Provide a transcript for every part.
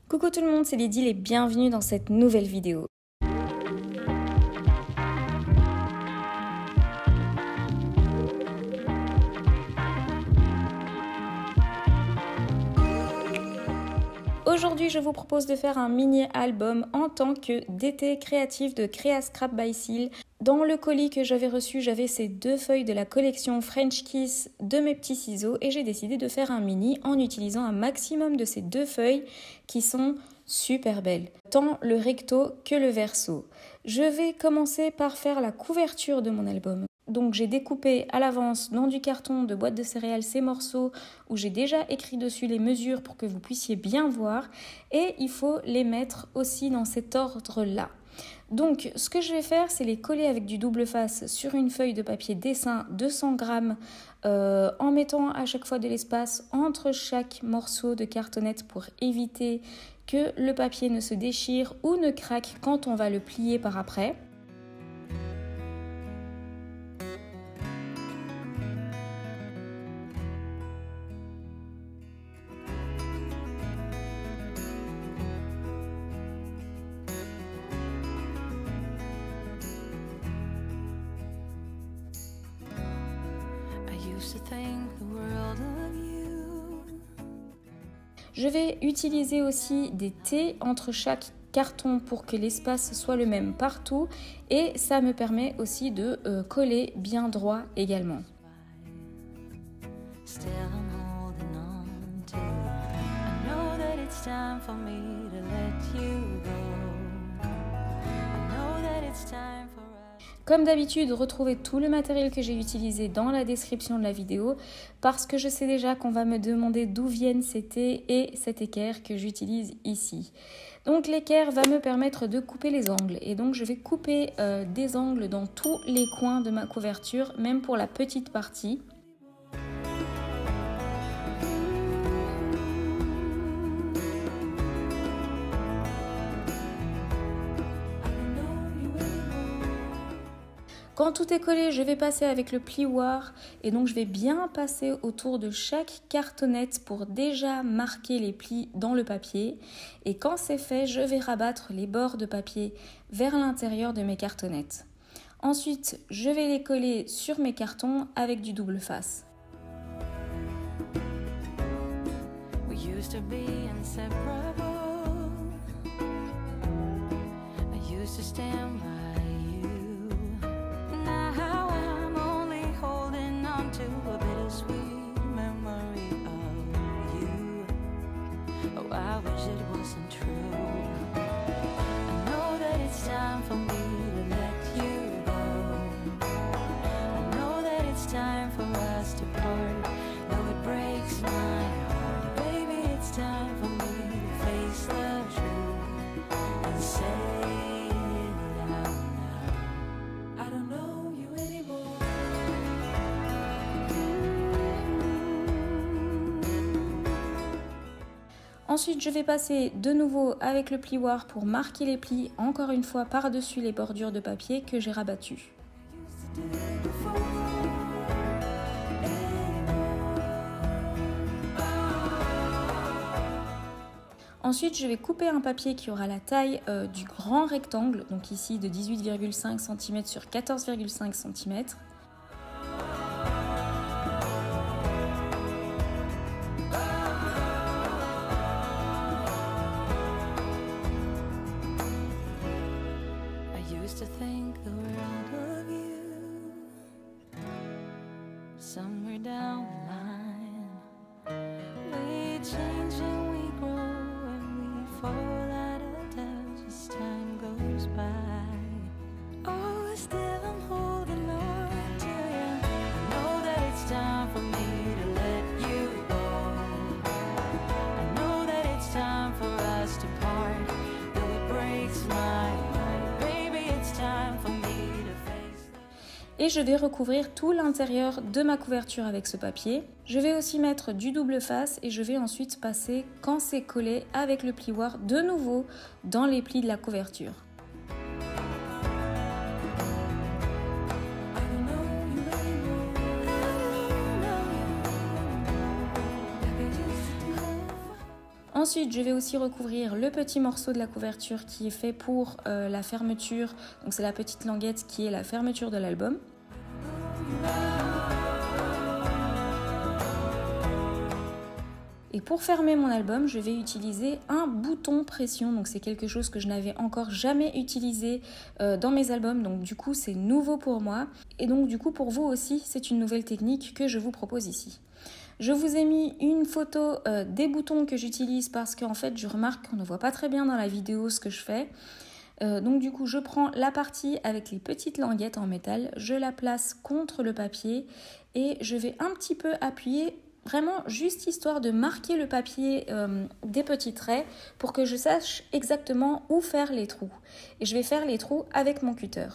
Coucou tout le monde, c'est Lydie et bienvenue dans cette nouvelle vidéo. Aujourd'hui, je vous propose de faire un mini-album en tant que DT créatif de Créa Scrap by Seal. Dans le colis que j'avais reçu, j'avais ces 2 feuilles de la collection French Kiss de mes petits ciseaux et j'ai décidé de faire un mini en utilisant un maximum de ces 2 feuilles qui sont super belles, tant le recto que le verso. Je vais commencer par faire la couverture de mon album. Donc j'ai découpé à l'avance dans du carton de boîte de céréales ces morceaux où j'ai déjà écrit dessus les mesures pour que vous puissiez bien voir et il faut les mettre aussi dans cet ordre-là. Donc ce que je vais faire, c'est les coller avec du double face sur une feuille de papier dessin 200 grammes en mettant à chaque fois de l'espace entre chaque morceau de cartonnette pour éviter que le papier ne se déchire ou ne craque quand on va le plier par après. Je vais utiliser aussi des T entre chaque carton pour que l'espace soit le même partout et ça me permet aussi de coller bien droit également. Comme d'habitude, retrouvez tout le matériel que j'ai utilisé dans la description de la vidéo parce que je sais déjà qu'on va me demander d'où viennent ces thés et cet équerre que j'utilise ici. Donc l'équerre va me permettre de couper les angles et donc je vais couper des angles dans tous les coins de ma couverture, même pour la petite partie. Quand tout est collé, je vais passer avec le plioir et donc je vais bien passer autour de chaque cartonnette pour déjà marquer les plis dans le papier. Et quand c'est fait, je vais rabattre les bords de papier vers l'intérieur de mes cartonnettes. Ensuite, je vais les coller sur mes cartons avec du double face. Ensuite, je vais passer de nouveau avec le plioir pour marquer les plis, encore une fois par-dessus les bordures de papier que j'ai rabattues. Ensuite, je vais couper un papier qui aura la taille du grand rectangle, donc ici de 18,5 cm sur 14,5 cm. Somewhere down the line, we change and we grow and we fall out of touch as time goes by. Oh, still I'm holding on to you. I know that it's time for me to let you go. I know that it's time for us to part, though it breaks my heart. Baby, it's time for me to face. Et je vais recouvrir tout l'intérieur de ma couverture avec ce papier. Je vais aussi mettre du double face et je vais ensuite passer, quand c'est collé, avec le plioir de nouveau dans les plis de la couverture. Ensuite, je vais aussi recouvrir le petit morceau de la couverture qui est fait pour la fermeture. Donc c'est la petite languette qui est la fermeture de l'album. Et pour fermer mon album, je vais utiliser un bouton pression. Donc c'est quelque chose que je n'avais encore jamais utilisé dans mes albums. Donc du coup, c'est nouveau pour moi. Et donc du coup, pour vous aussi, c'est une nouvelle technique que je vous propose ici. Je vous ai mis une photo des boutons que j'utilise parce qu'en fait, je remarque qu'on ne voit pas très bien dans la vidéo ce que je fais. Donc du coup, je prends la partie avec les petites languettes en métal, je la place contre le papier et je vais un petit peu appuyer, vraiment juste histoire de marquer le papier des petits traits pour que je sache exactement où faire les trous. Et je vais faire les trous avec mon cutter.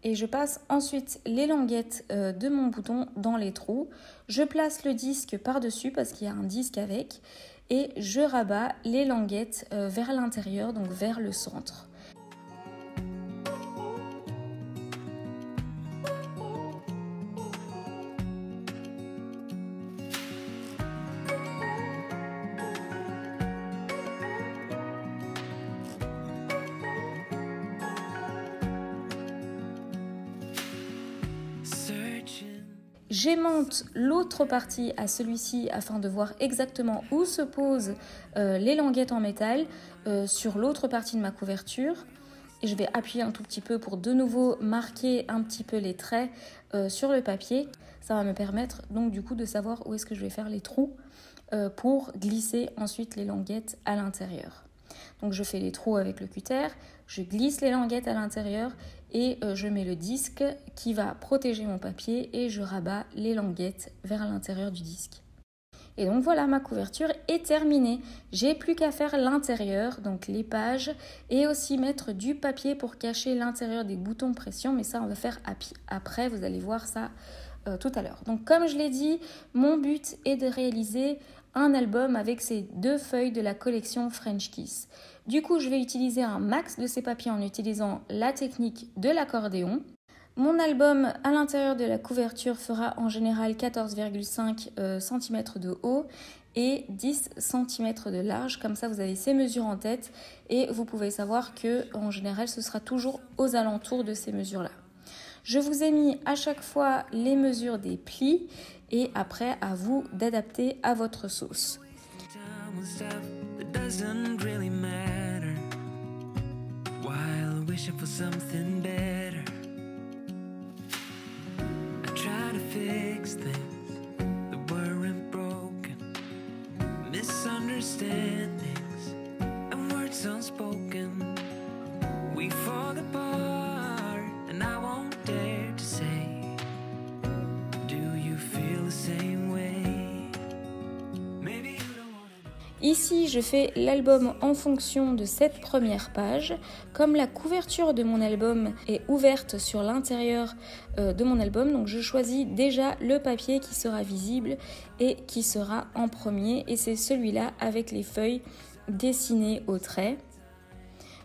Et je passe ensuite les languettes de mon bouton dans les trous. Je place le disque par-dessus parce qu'il y a un disque avec. Et je rabats les languettes vers l'intérieur, donc vers le centre. J'aimante l'autre partie à celui-ci afin de voir exactement où se posent les languettes en métal sur l'autre partie de ma couverture. Et je vais appuyer un tout petit peu pour de nouveau marquer un petit peu les traits sur le papier. Ça va me permettre donc du coup de savoir où est-ce que je vais faire les trous pour glisser ensuite les languettes à l'intérieur. Donc je fais les trous avec le cutter, je glisse les languettes à l'intérieur et je mets le disque qui va protéger mon papier et je rabats les languettes vers l'intérieur du disque. Et donc voilà, ma couverture est terminée. J'ai plus qu'à faire l'intérieur, donc les pages, et aussi mettre du papier pour cacher l'intérieur des boutons de pression, mais ça on va faire après, vous allez voir ça tout à l'heure. Donc comme je l'ai dit, mon but est de réaliser un album avec ces 2 feuilles de la collection French Kiss. Du coup, je vais utiliser un max de ces papiers en utilisant la technique de l'accordéon. Mon album à l'intérieur de la couverture fera en général 14,5 cm de haut et 10 cm de large. Comme ça, vous avez ces mesures en tête et vous pouvez savoir que en général, ce sera toujours aux alentours de ces mesures-là. Je vous ai mis à chaque fois les mesures des plis et après à vous d'adapter à votre sauce. Ici, je fais l'album en fonction de cette première page. Comme la couverture de mon album est ouverte sur l'intérieur de mon album, donc je choisis déjà le papier qui sera visible et qui sera en premier. Et c'est celui-là avec les feuilles dessinées au trait.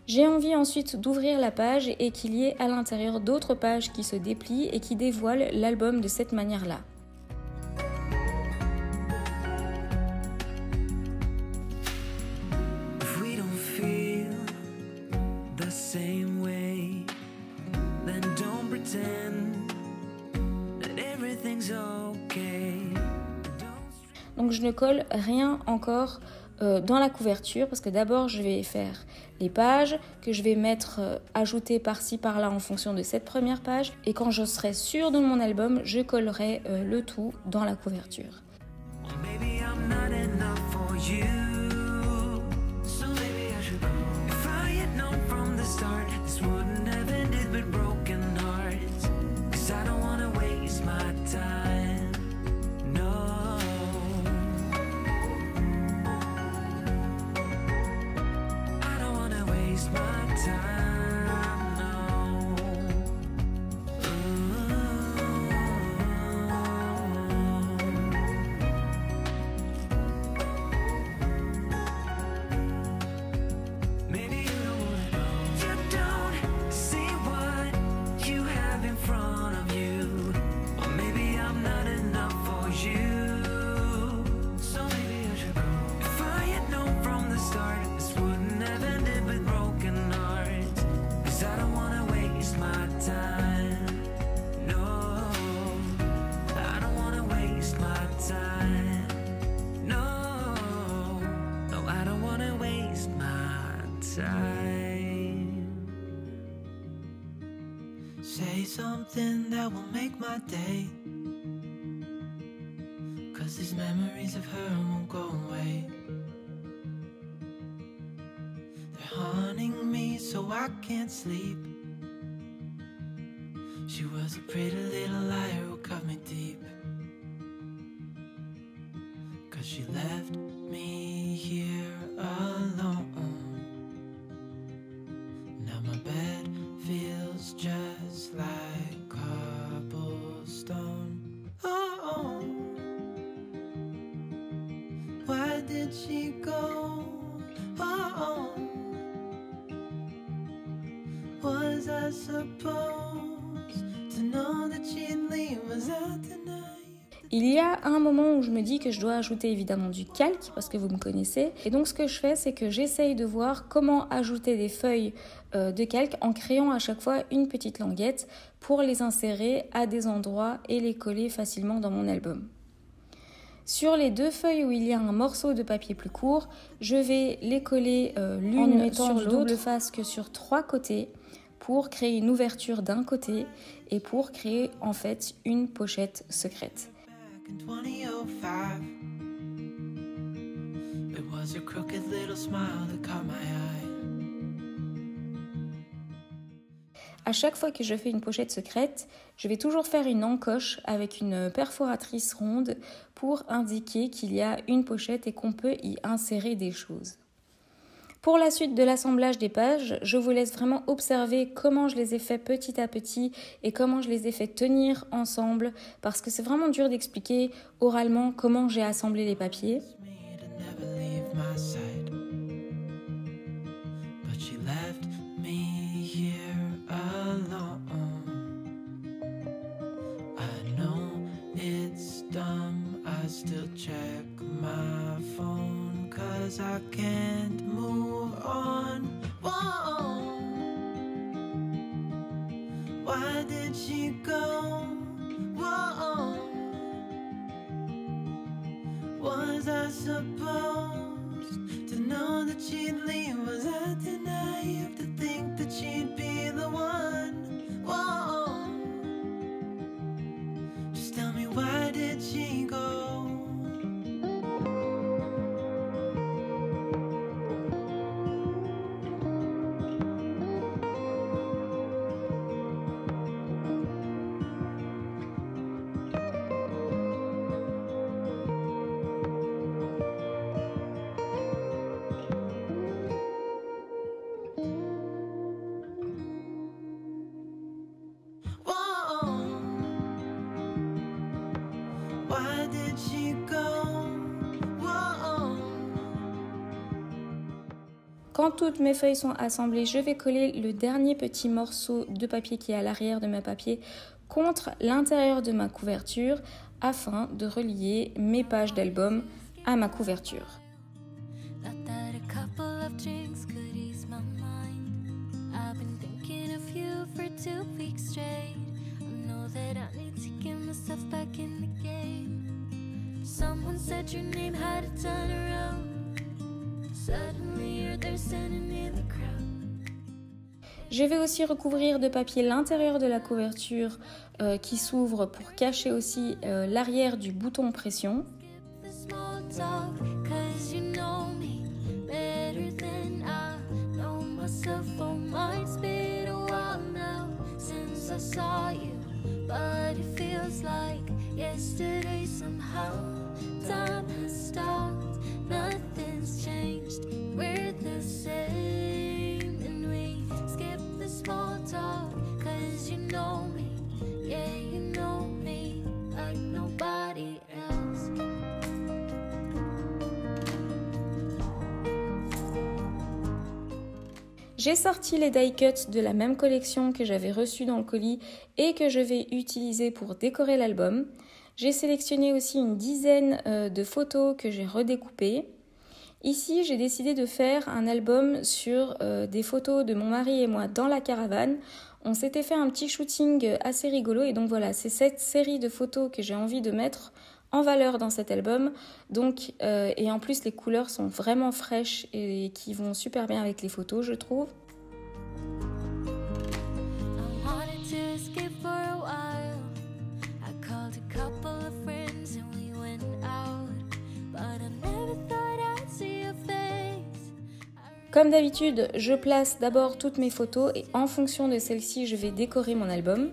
J'ai envie ensuite d'ouvrir la page et qu'il y ait à l'intérieur d'autres pages qui se déplient et qui dévoilent l'album de cette manière-là. Donc je ne colle rien encore dans la couverture parce que d'abord je vais faire les pages que je vais ajouter par-ci par-là en fonction de cette première page et quand je serai sûre de mon album, je collerai le tout dans la couverture. time. Say something that will make my day, 'cause these memories of her won't go away. They're haunting me so I can't sleep. She was a pretty little liar who cut me deep, 'cause she left me here alone. Now my bed feels just like cobblestone. Oh, why did she go? Oh, was I supposed to know that she'd leave? Was I tonight? Il y a un moment où je me dis que je dois ajouter évidemment du calque, parce que vous me connaissez. Et donc ce que je fais, c'est que j'essaye de voir comment ajouter des feuilles de calque en créant à chaque fois une petite languette pour les insérer à des endroits et les coller facilement dans mon album. Sur les 2 feuilles où il y a un morceau de papier plus court, je vais les coller l'une sur l'autre, double face que sur 3 côtés, pour créer une ouverture d'un côté et pour créer en fait une pochette secrète. In 2005, it was a crooked little smile that caught my eye. À chaque fois que je fais une pochette secrète, je vais toujours faire une encoche avec une perforatrice ronde pour indiquer qu'il y a une pochette et qu'on peut y insérer des choses. Pour la suite de l'assemblage des pages, je vous laisse vraiment observer comment je les ai fait petit à petit et comment je les ai fait tenir ensemble, parce que c'est vraiment dur d'expliquer oralement comment j'ai assemblé les papiers. Me to never leave my side, but she left me here alone. I know it's dumb, I still check my phone, 'cause I can't move on. Whoa. Why did she go? Whoa. Was I supposed to know that she'd leave? Was I too naive to think that she'd be the one? Whoa. Just tell me, why did she go? Why did she go? Whoa. Quand toutes mes feuilles sont assemblées, je vais coller le dernier petit morceau de papier qui est à l'arrière de ma papier contre l'intérieur de ma couverture afin de relier mes pages d'album à ma couverture. Thought that a couple of drinks could ease my mind. I've been thinking of you for 2 weeks straight. I know that I need to get myself back in the game. Someone said your name had a turn around. Suddenly you're there standing in the crowd. Je vais aussi recouvrir de papier l'intérieur de la couverture qui s'ouvre pour cacher aussi l'arrière du bouton pression. The small talk, 'cause you know me better than I know myself. Oh, mine's been a while now since I saw you, but it feels like yesterday somehow. Time has stopped, nothing's changed, we're the same, and we skip the small talk, 'cause you know me, yeah, you know me like nobody else. J'ai sorti les die cuts de la même collection que j'avais reçue dans le colis et que je vais utiliser pour décorer l'album. J'ai sélectionné aussi une dizaine de photos que j'ai redécoupées. Ici, j'ai décidé de faire un album sur des photos de mon mari et moi dans la caravane. On s'était fait un petit shooting assez rigolo et donc voilà, c'est cette série de photos que j'ai envie de mettre en valeur dans cet album. Donc, et en plus, les couleurs sont vraiment fraîches et qui vont super bien avec les photos, je trouve. Comme d'habitude, je place d'abord toutes mes photos et en fonction de celles-ci, je vais décorer mon album.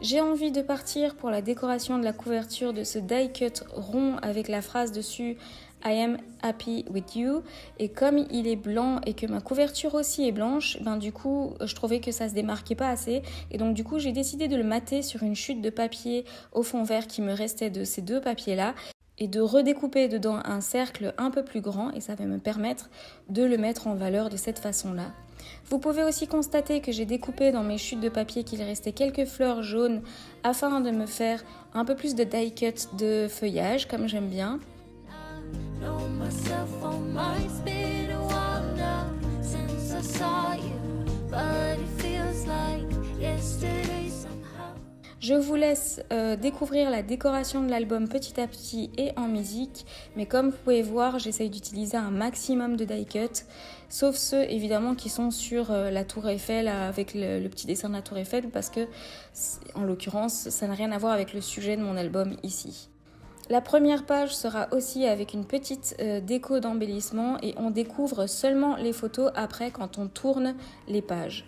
J'ai envie de partir pour la décoration de la couverture de ce die cut rond avec la phrase dessus I am happy with you. Et comme il est blanc et que ma couverture aussi est blanche, ben du coup je trouvais que ça se démarquait pas assez. Et donc du coup j'ai décidé de le mater sur une chute de papier au fond vert qui me restait de ces deux papiers là. Et de redécouper dedans un cercle un peu plus grand et ça va me permettre de le mettre en valeur de cette façon-là. Vous pouvez aussi constater que j'ai découpé dans mes chutes de papier qu'il restait quelques fleurs jaunes afin de me faire un peu plus de die cut de feuillage comme j'aime bien. Je vous laisse découvrir la décoration de l'album petit à petit et en musique, mais comme vous pouvez voir, j'essaye d'utiliser un maximum de die cut, sauf ceux évidemment qui sont sur la tour Eiffel avec le petit dessin de la tour Eiffel, parce que en l'occurrence, ça n'a rien à voir avec le sujet de mon album ici. La première page sera aussi avec une petite déco d'embellissement et on découvre seulement les photos après quand on tourne les pages.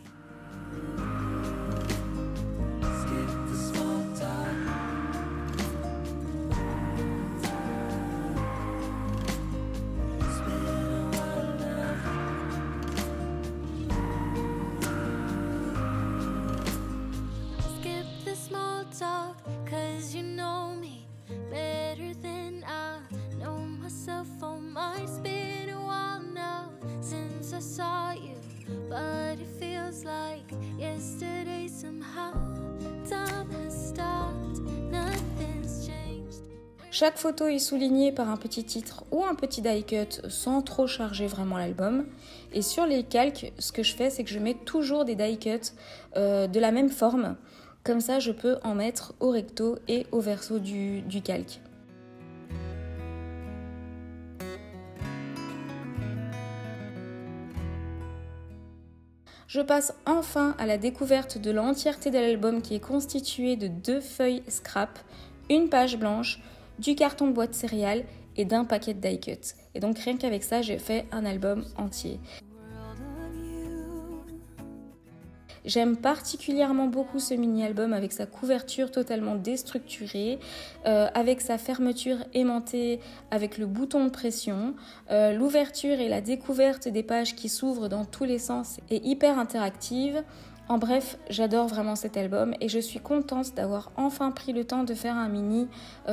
Chaque photo est soulignée par un petit titre ou un petit die cut sans trop charger vraiment l'album. Et sur les calques, ce que je fais, c'est que je mets toujours des die cuts de la même forme. Comme ça, je peux en mettre au recto et au verso du calque. Je passe enfin à la découverte de l'entièreté de l'album qui est constitué de 2 feuilles scrap, une page blanche, du carton de boîte céréales et d'un paquet de die cut. Et donc rien qu'avec ça, j'ai fait un album entier. J'aime particulièrement beaucoup ce mini-album avec sa couverture totalement déstructurée, avec sa fermeture aimantée, avec le bouton de pression. L'ouverture et la découverte des pages qui s'ouvrent dans tous les sens est hyper interactive. En bref, j'adore vraiment cet album et je suis contente d'avoir enfin pris le temps de faire un mini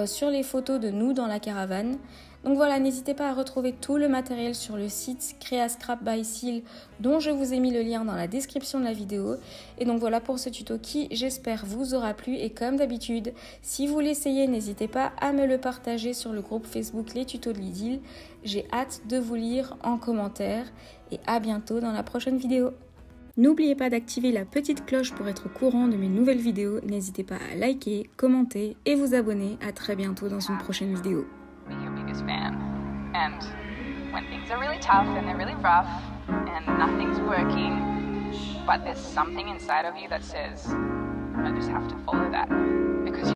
sur les photos de nous dans la caravane. Donc voilà, n'hésitez pas à retrouver tout le matériel sur le site Creascrap by Seal dont je vous ai mis le lien dans la description de la vidéo. Et donc voilà pour ce tuto qui, j'espère, vous aura plu. Et comme d'habitude, si vous l'essayez, n'hésitez pas à me le partager sur le groupe Facebook Les Tutos de Lydil. J'ai hâte de vous lire en commentaire et à bientôt dans la prochaine vidéo. N'oubliez pas d'activer la petite cloche pour être au courant de mes nouvelles vidéos. N'hésitez pas à liker, commenter et vous abonner. À très bientôt dans une prochaine vidéo. Be your biggest fan. And when things are really tough and they're really rough and nothing's working, but there's something inside of you that says, I just have to follow that.